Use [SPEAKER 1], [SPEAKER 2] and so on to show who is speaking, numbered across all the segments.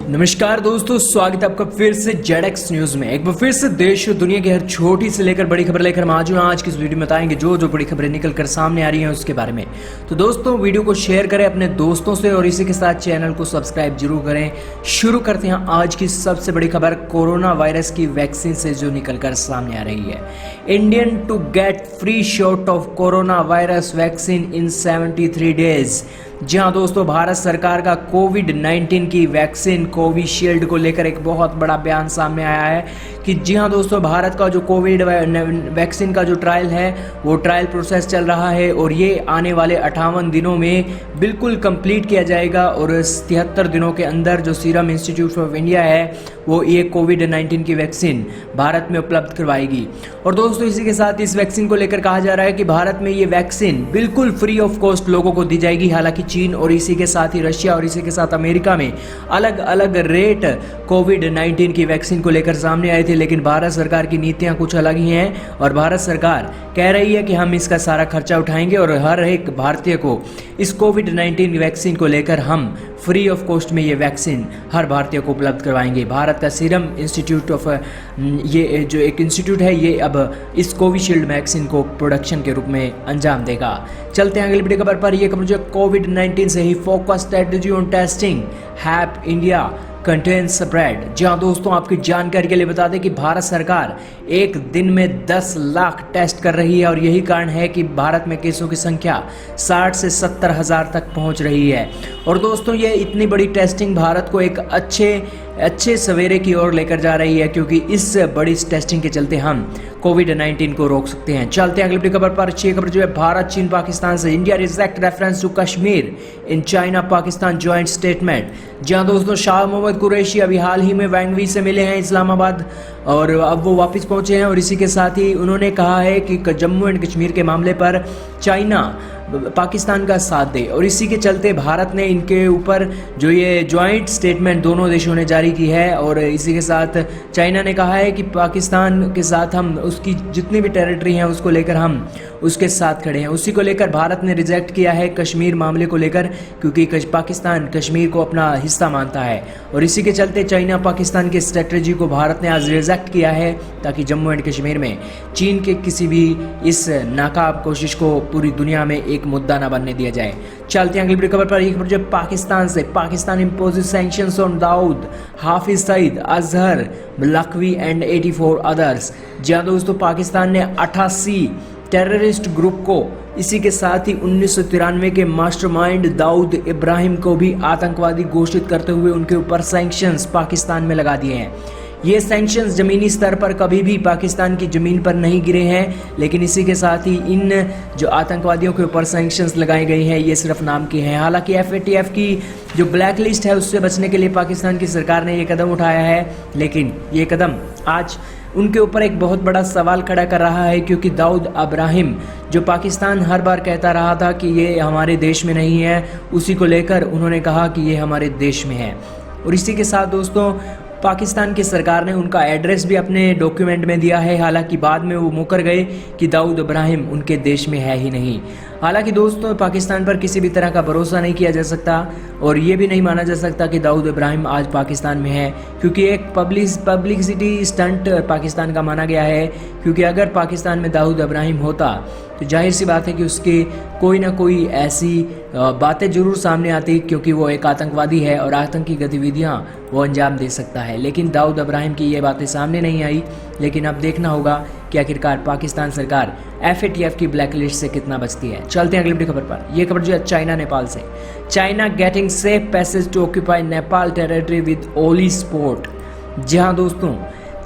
[SPEAKER 1] नमस्कार दोस्तों, स्वागत है आपका फिर से जेडएक्स न्यूज में। एक बार फिर से देश और दुनिया की हर छोटी से लेकर बड़ी खबर लेकर हम आज की इस वीडियो में बताएंगे जो बड़ी खबरें निकल कर सामने आ रही हैं उसके बारे में। तो दोस्तों वीडियो को शेयर करें अपने दोस्तों से और इसी के साथ चैनल को सब्सक्राइब जरूर करें। शुरू करते हैं आज की सबसे बड़ी खबर कोरोना वायरस की वैक्सीन से जो निकल कर सामने आ रही है। Indian to get free shot of corona virus vaccine in 73 days. जी हाँ दोस्तों, भारत सरकार का कोविड-19 की वैक्सीन कोविशील्ड को लेकर एक बहुत बड़ा बयान सामने आया है कि जी हाँ दोस्तों, भारत का जो कोविड वैक्सीन का जो ट्रायल है वो ट्रायल प्रोसेस चल रहा है और ये आने वाले 58 दिनों में बिल्कुल कंप्लीट किया जाएगा और 73 दिनों के अंदर जो सीरम इंस्टीट्यूट ऑफ इंडिया है वो ये कोविड-19 की वैक्सीन भारत में उपलब्ध करवाएगी। और दोस्तों इसी के साथ इस वैक्सीन को लेकर कहा जा रहा है कि भारत में ये वैक्सीन बिल्कुल फ्री ऑफ कॉस्ट लोगों को दी जाएगी। हालांकि चीन और इसी के साथ ही रशिया और इसी के साथ अमेरिका में अलग अलग रेट कोविड-19 की वैक्सीन को लेकर सामने आए थे, लेकिन भारत सरकार की नीतियां कुछ अलग ही हैं और भारत सरकार कह रही है कि हम इसका सारा खर्चा उठाएंगे और हर एक भारतीय को इस कोविड-19 वैक्सीन को लेकर हम फ्री ऑफ कॉस्ट में ये वैक्सीन हर भारतीय को उपलब्ध करवाएंगे। भारत का सीरम इंस्टीट्यूट ऑफ ये जो एक इंस्टीट्यूट है ये अब इस कोविशील्ड वैक्सीन को प्रोडक्शन के रूप में अंजाम देगा। चलते हैं अगली बड़ी खबर पर। यह खबर जो कोविड-19 से ही focus strategy on testing help India contain spread. जी हाँ दोस्तों, आपकी जानकारी के लिए बता दें कि भारत सरकार एक दिन में 10 लाख टेस्ट कर रही है और यही कारण है कि भारत में केसों की संख्या 60 से 70 हज़ार तक पहुंच रही है। और दोस्तों ये इतनी बड़ी टेस्टिंग भारत को एक अच्छे सवेरे की ओर लेकर जा रही है, क्योंकि इस बड़ी टेस्टिंग के चलते हम कोविड-19 को रोक सकते हैं। चलते हैं अगली बड़ी खबर पर। अच्छी खबर जो है भारत चीन पाकिस्तान से India reject reference to Kashmir in China Pakistan joint statement. जहां दोस्तों शाह मोहम्मद कुरैशी अभी हाल ही में वैंगवी से मिले हैं इस्लामाबाद और अब वो वापस पहुंचे हैं और इसी के साथ ही उन्होंने कहा है कि जम्मू एंड कश्मीर के मामले पर चाइना पाकिस्तान का साथ दे और इसी के चलते भारत ने इनके ऊपर जो ये जॉइंट स्टेटमेंट दोनों देशों ने जारी की है और इसी के साथ चाइना ने कहा है कि पाकिस्तान के साथ हम उसकी जितनी भी टेरिटरी हैं उसको लेकर हम उसके साथ खड़े हैं। उसी को लेकर भारत ने रिजेक्ट किया है कश्मीर मामले को लेकर, क्योंकि पाकिस्तान कश्मीर को अपना हिस्सा मानता है और इसी के चलते चाइना पाकिस्तान की स्ट्रेटजी को भारत ने आज रिजेक्ट किया है ताकि जम्मू एंड कश्मीर में चीन के किसी भी इस नाकाब कोशिश को पूरी दुनिया में एक मुद्दा न बनने दिया जाए। चलते हैं अगली बड़ी खबर पर। एक खबर जो पाकिस्तान से, Pakistan imposes sanctions on Dawood, Hafiz Saeed, Azhar, Lakhvi and 84 others. जहां दोस्तों पाकिस्तान ने 88 टेररिस्ट ग्रुप को इसी के साथ ही 1993 के मास्टरमाइंड दाऊद इब्राहिम को भी आतंकवादी घोषित करते हुए उनके ऊपर सैंक्शंस पाकिस्तान में लगा दिए हैं। ये सैंक्शंस ज़मीनी स्तर पर कभी भी पाकिस्तान की ज़मीन पर नहीं गिरे हैं, लेकिन इसी के साथ ही इन जो आतंकवादियों के ऊपर सैंक्शंस लगाई गई हैं ये सिर्फ नाम की हैं। हालांकि FATF की जो ब्लैक लिस्ट है उससे बचने के लिए पाकिस्तान की सरकार ने ये कदम उठाया है, लेकिन ये कदम आज उनके ऊपर एक बहुत बड़ा सवाल खड़ा कर रहा है, क्योंकि दाऊद इब्राहिम जो पाकिस्तान हर बार कहता रहा था कि ये हमारे देश में नहीं है, उसी को लेकर उन्होंने कहा कि ये हमारे देश में है। और इसी के साथ दोस्तों पाकिस्तान की सरकार ने उनका एड्रेस भी अपने डॉक्यूमेंट में दिया है, हालांकि बाद में वो मुकर गए कि दाऊद इब्राहिम उनके देश में है ही नहीं। हालांकि दोस्तों पाकिस्तान पर किसी भी तरह का भरोसा नहीं किया जा सकता और ये भी नहीं माना जा सकता कि दाऊद इब्राहिम आज पाकिस्तान में है, क्योंकि एक पब्लिसिटी स्टंट पाकिस्तान का माना गया है। क्योंकि अगर पाकिस्तान में दाऊद इब्राहिम होता तो जाहिर सी बात है कि उसके कोई ना कोई ऐसी बातें जरूर सामने आती, क्योंकि वो एक आतंकवादी है और आतंकी गतिविधियां वो अंजाम दे सकता है। लेकिन दाऊद इब्राहिम की ये बातें सामने नहीं आई, लेकिन अब देखना होगा कि आखिरकार पाकिस्तान सरकार FATF की ब्लैक लिस्ट से कितना बचती है। चलते हैं अगली बड़ी खबर पर। यह खबर जो है चाइना नेपाल से। China getting safe passage to occupy Nepal territory with Oli support. जी हाँ दोस्तों,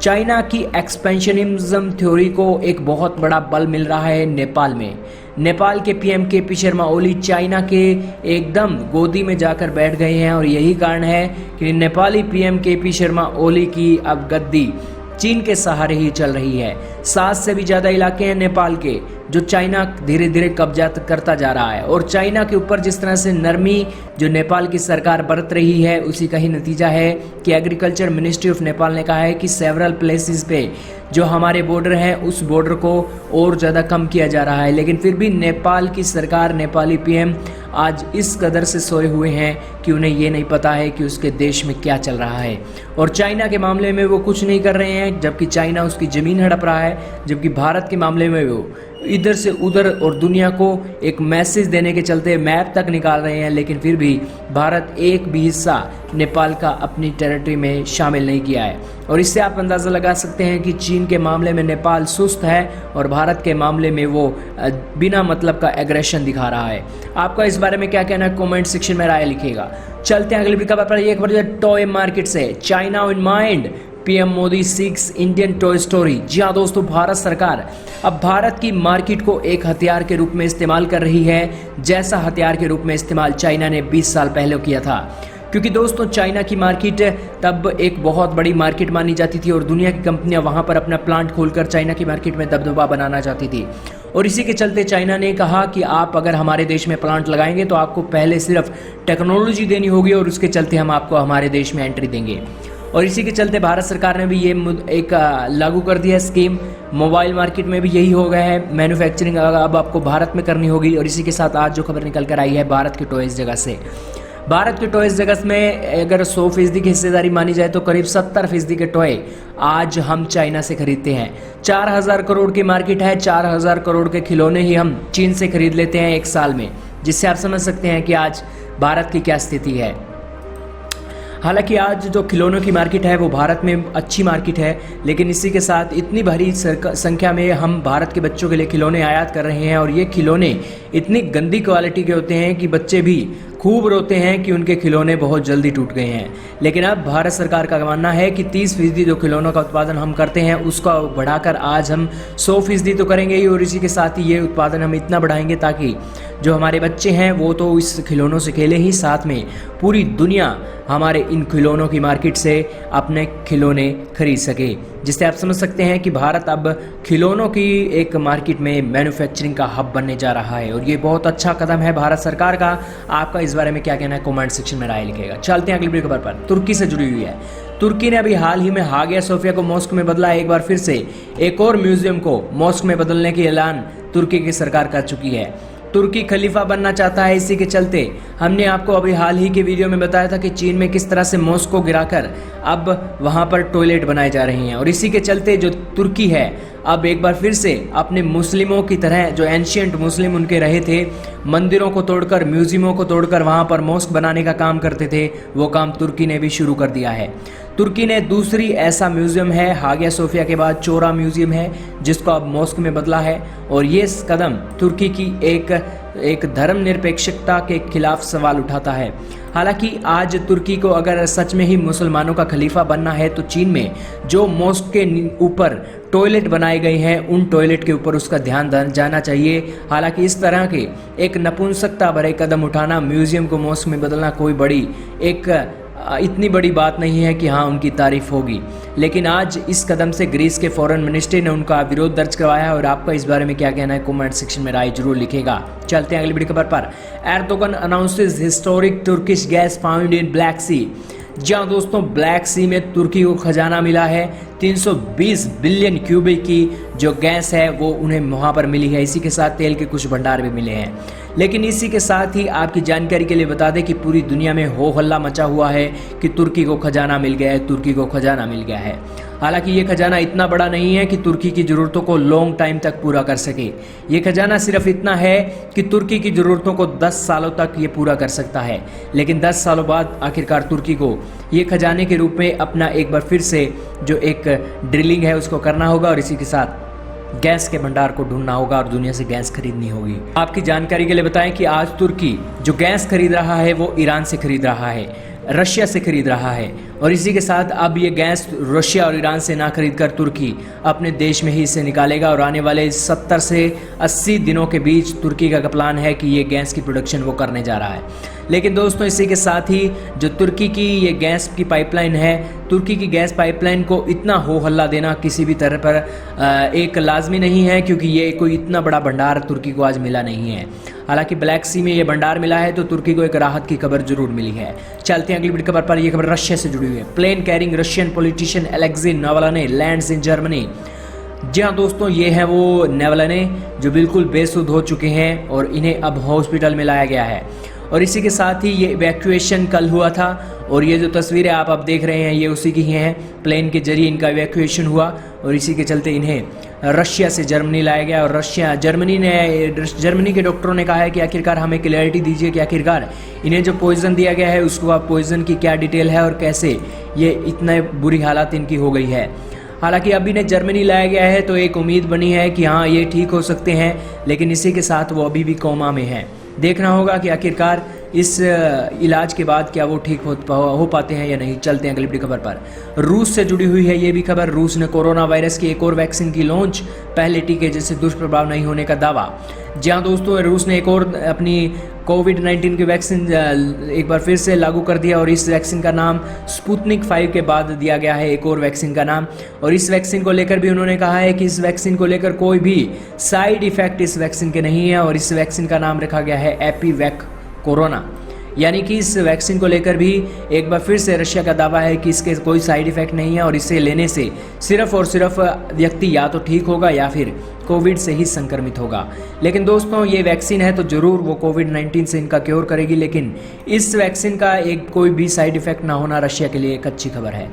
[SPEAKER 1] चाइना की एक्सपेंशनिज्म थ्योरी को एक बहुत बड़ा बल मिल रहा है नेपाल में। नेपाल के PM KP Sharma Oli China के एकदम गोदी में जाकर बैठ गए हैं और यही कारण है कि नेपाली PM KP शर्मा ओली की अब गद्दी चीन के सहारे ही चल रही है। 7 से भी ज़्यादा इलाके हैं नेपाल के जो चाइना धीरे धीरे कब्जा करता जा रहा है और चाइना के ऊपर जिस तरह से नरमी जो नेपाल की सरकार बरत रही है उसी का ही नतीजा है कि एग्रीकल्चर मिनिस्ट्री ऑफ नेपाल ने कहा है कि सेवरल प्लेसेस पे जो हमारे बॉर्डर हैं उस बॉर्डर को और ज़्यादा कम किया जा रहा है। लेकिन फिर भी नेपाल की सरकार, नेपाली PM आज इस कदर से सोए हुए हैं कि उन्हें ये नहीं पता है कि उसके देश में क्या चल रहा है। और चाइना के मामले में वो कुछ नहीं कर रहे हैं, जबकि चाइना उसकी ज़मीन हड़प रहा है, जबकि भारत के मामले में वो इधर से उधर और दुनिया को एक मैसेज देने के चलते मैप तक निकाल रहे हैं। लेकिन फिर भी भारत एक भी हिस्सा नेपाल का अपनी टेरिटरी में शामिल नहीं किया है। और इससे आप अंदाज़ा लगा सकते हैं कि चीन के मामले में नेपाल सुस्त है और भारत के मामले में वो बिना मतलब का एग्रेशन दिखा रहा है। आपका इस बारे में क्या कहना है, कमेंट सेक्शन में राय लिखिएगा। चलते हैं अगली खबर पर। एक बार टॉय मार्केट से China in mind, PM Modi seeks Indian toy story. जी हाँ दोस्तों, भारत सरकार अब भारत की मार्केट को एक हथियार के रूप में इस्तेमाल कर रही है, जैसा हथियार के रूप में इस्तेमाल चाइना ने 20 साल पहले किया था। क्योंकि दोस्तों चाइना की मार्केट तब एक बहुत बड़ी मार्केट मानी जाती थी और दुनिया की कंपनियां वहां पर अपना प्लांट खोलकर चाइना की मार्केट में दबदबा बनाना चाहती थी। और इसी के चलते चाइना ने कहा कि आप अगर हमारे देश में प्लांट लगाएंगे तो आपको पहले सिर्फ टेक्नोलॉजी देनी होगी और उसके चलते हम आपको हमारे देश में एंट्री देंगे। और इसी के चलते भारत सरकार ने भी ये एक लागू कर दिया स्कीम। मोबाइल मार्केट में भी यही हो गया है, मैन्युफैक्चरिंग अब आपको भारत में करनी होगी। और इसी के साथ आज जो खबर निकल कर आई है भारत के टॉयज जगत से, भारत के टॉयज जगत में अगर 100% की हिस्सेदारी मानी जाए तो करीब 70% के टॉय आज हम चाइना से खरीदते हैं। 4000 करोड़ की मार्केट है, 4000 करोड़ के खिलौने ही हम चीन से खरीद लेते हैं एक साल में, जिससे आप समझ सकते हैं कि आज भारत की क्या स्थिति है। हालांकि आज जो खिलौनों की मार्केट है वो भारत में अच्छी मार्केट है, लेकिन इसी के साथ इतनी भारी संख्या में हम भारत के बच्चों के लिए खिलौने आयात कर रहे हैं और ये खिलौने इतनी गंदी क्वालिटी के होते हैं कि बच्चे भी खूब रोते हैं कि उनके खिलौने बहुत जल्दी टूट गए हैं। लेकिन अब भारत सरकार का मानना है कि 30% जो खिलौनों का उत्पादन हम करते हैं उसका बढ़ाकर आज हम 100% तो करेंगे ही। और इसी के साथ ही ये उत्पादन हम इतना बढ़ाएंगे ताकि जो हमारे बच्चे हैं वो तो इस खिलौनों से खेले ही, साथ में पूरी दुनिया हमारे इन खिलौनों की मार्केट से अपने खिलौने खरीद सके, जिससे आप समझ सकते हैं कि भारत अब खिलौनों की एक मार्केट में मैन्युफैक्चरिंग का हब बनने जा रहा है। और ये बहुत अच्छा कदम है भारत सरकार का। आपका इस बारे में क्या कहना है, कमेंट सेक्शन में राय लिखिएगा। चलते हैं अगली खबर पर। तुर्की से जुड़ी हुई है। तुर्की ने अभी हाल ही में हागिया सोफिया को मॉस्क में बदला। एक बार फिर से एक और म्यूजियम को मॉस्क में बदलने की ऐलान तुर्की की सरकार कर चुकी है। तुर्की खलीफा बनना चाहता है। इसी के चलते हमने आपको अभी हाल ही के वीडियो में बताया था कि चीन में किस तरह से मॉस्क को गिराकर अब वहां पर टॉयलेट बनाए जा रहे हैं। और इसी के चलते जो तुर्की है अब एक बार फिर से अपने मुस्लिमों की तरह, जो एंशियंट मुस्लिम उनके रहे थे, मंदिरों को तोड़कर, म्यूजियमों को तोड़कर वहां पर मॉस्क बनाने का काम करते थे, वो काम तुर्की ने भी शुरू कर दिया है। तुर्की ने दूसरी ऐसा म्यूजियम है, हागिया सोफिया के बाद चोरा म्यूजियम है, जिसको अब मॉस्क में बदला है। और ये कदम तुर्की की एक धर्मनिरपेक्षता के खिलाफ सवाल उठाता है। हालांकि आज तुर्की को अगर सच में ही मुसलमानों का खलीफा बनना है तो चीन में जो मॉस्क के ऊपर टॉयलेट बनाए गए हैं उन टॉयलेट के ऊपर उसका ध्यान जाना चाहिए। हालांकि इस तरह के एक नपुंसकता भरे कदम उठाना, म्यूजियम को मॉस्क में बदलना कोई बड़ी इतनी बड़ी बात नहीं है कि हाँ उनकी तारीफ होगी। लेकिन आज इस कदम से ग्रीस के फॉरेन मिनिस्ट्री ने उनका विरोध दर्ज करवाया। और आपका इस बारे में क्या कहना है, कमेंट सेक्शन में राय जरूर लिखेगा। चलते हैं अगली बड़ी खबर पर। Erdogan announces historic Turkish gas found in Black Sea. जहाँ दोस्तों ब्लैक सी में तुर्की को खजाना मिला है। 320 बिलियन क्यूबिक की जो गैस है वो उन्हें वहाँ पर मिली है। इसी के साथ तेल के कुछ भंडार भी मिले हैं। लेकिन इसी के साथ ही आपकी जानकारी के लिए बता दें कि पूरी दुनिया में हो हल्ला मचा हुआ है कि तुर्की को खजाना मिल गया है, तुर्की को खजाना मिल गया है। हालांकि ये खजाना इतना बड़ा नहीं है कि तुर्की की ज़रूरतों को लॉन्ग टाइम तक पूरा कर सके। ये खजाना सिर्फ इतना है कि तुर्की की ज़रूरतों को 10 सालों तक ये पूरा कर सकता है। लेकिन 10 सालों बाद आखिरकार तुर्की को ये खजाने के रूप में अपना एक बार फिर से जो एक ड्रिलिंग है उसको करना होगा और इसी के साथ गैस के भंडार को ढूंढना होगा और दुनिया से गैस खरीदनी होगी। आपकी जानकारी के लिए बताएं कि आज तुर्की जो गैस खरीद रहा है वो ईरान से खरीद रहा है, रशिया से खरीद रहा है। और इसी के साथ अब ये गैस रशिया और ईरान से ना खरीद कर तुर्की अपने देश में ही इसे निकालेगा। और आने वाले 70 से 80 दिनों के बीच तुर्की का प्लान है कि ये गैस की प्रोडक्शन वो करने जा रहा है। लेकिन दोस्तों इसी के साथ ही जो तुर्की की ये गैस की पाइपलाइन है, तुर्की की गैस पाइपलाइन को इतना हो हल्ला देना किसी भी तरह पर एक लाजमी नहीं है, क्योंकि ये कोई इतना बड़ा भंडार तुर्की को आज मिला नहीं है। हालांकि ब्लैक सी में ये भंडार मिला है तो तुर्की को एक राहत की खबर जरूर मिली है। चलते हैं अगली बड़ी खबर पर। यह खबर रशिया से जुड़ी हुई है। Plane carrying Russian politician Alexei Navalny lands in Germany. जी हाँ दोस्तों, ये है वो नेवलने जो बिल्कुल बेसुध हो चुके हैं और इन्हें अब हॉस्पिटल में लाया गया है। और इसी के साथ ही ये इवैक्यूएशन कल हुआ था और ये जो तस्वीरें आप अब देख रहे हैं ये उसी की ही हैं। प्लेन के जरिए इनका इवैक्यूएशन हुआ और इसी के चलते इन्हें रशिया से जर्मनी लाया गया। और जर्मनी के डॉक्टरों ने कहा है कि आखिरकार हमें क्लैरिटी दीजिए कि आखिरकार इन्हें जो पॉइज़न दिया गया है उसको आप पॉइज़न की क्या डिटेल है और कैसे ये इतने बुरी हालत इनकी हो गई है। हालांकि अभी इन्हें जर्मनी लाया गया है तो एक उम्मीद बनी है कि हाँ ये ठीक हो सकते हैं, लेकिन इसी के साथ वो अभी भी कोमा में हैं। देखना होगा कि आखिरकार इस इलाज के बाद क्या वो ठीक हो पाते हैं या नहीं। चलते हैं अगली बड़ी खबर पर। रूस से जुड़ी हुई है ये भी खबर। रूस ने कोरोना वायरस की एक और वैक्सीन की लॉन्च, पहले टीके जैसे दुष्प्रभाव नहीं होने का दावा। जी हाँ दोस्तों, रूस ने एक और अपनी कोविड-19 की वैक्सीन एक बार फिर से लागू कर दिया और इस वैक्सीन का नाम स्पुतनिक 5 के बाद दिया गया है एक और वैक्सीन का नाम। और इस वैक्सीन को लेकर भी उन्होंने कहा है कि इस वैक्सीन को लेकर कोई भी साइड इफेक्ट इस वैक्सीन के नहीं है और इस वैक्सीन का नाम रखा गया है एपीवैक कोरोना। यानी कि इस वैक्सीन को लेकर भी एक बार फिर से रशिया का दावा है कि इसके कोई साइड इफेक्ट नहीं है और इसे लेने से सिर्फ और सिर्फ व्यक्ति या तो ठीक होगा या फिर कोविड से ही संक्रमित होगा। लेकिन दोस्तों ये वैक्सीन है तो ज़रूर वो कोविड-19 से इनका क्योर करेगी, लेकिन इस वैक्सीन का एक कोई भी साइड इफेक्ट ना होना रशिया के लिए एक अच्छी खबर है।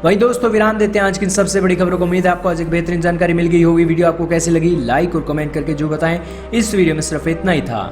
[SPEAKER 1] वहीं दोस्तों विराम देते हैं आज की सबसे बड़ी खबरों को। उम्मीद है आपको आज एक बेहतरीन जानकारी मिल गई होगी। वीडियो आपको कैसी लगी लाइक और कमेंट करके जो बताएं। इस वीडियो में सिर्फ इतना ही था।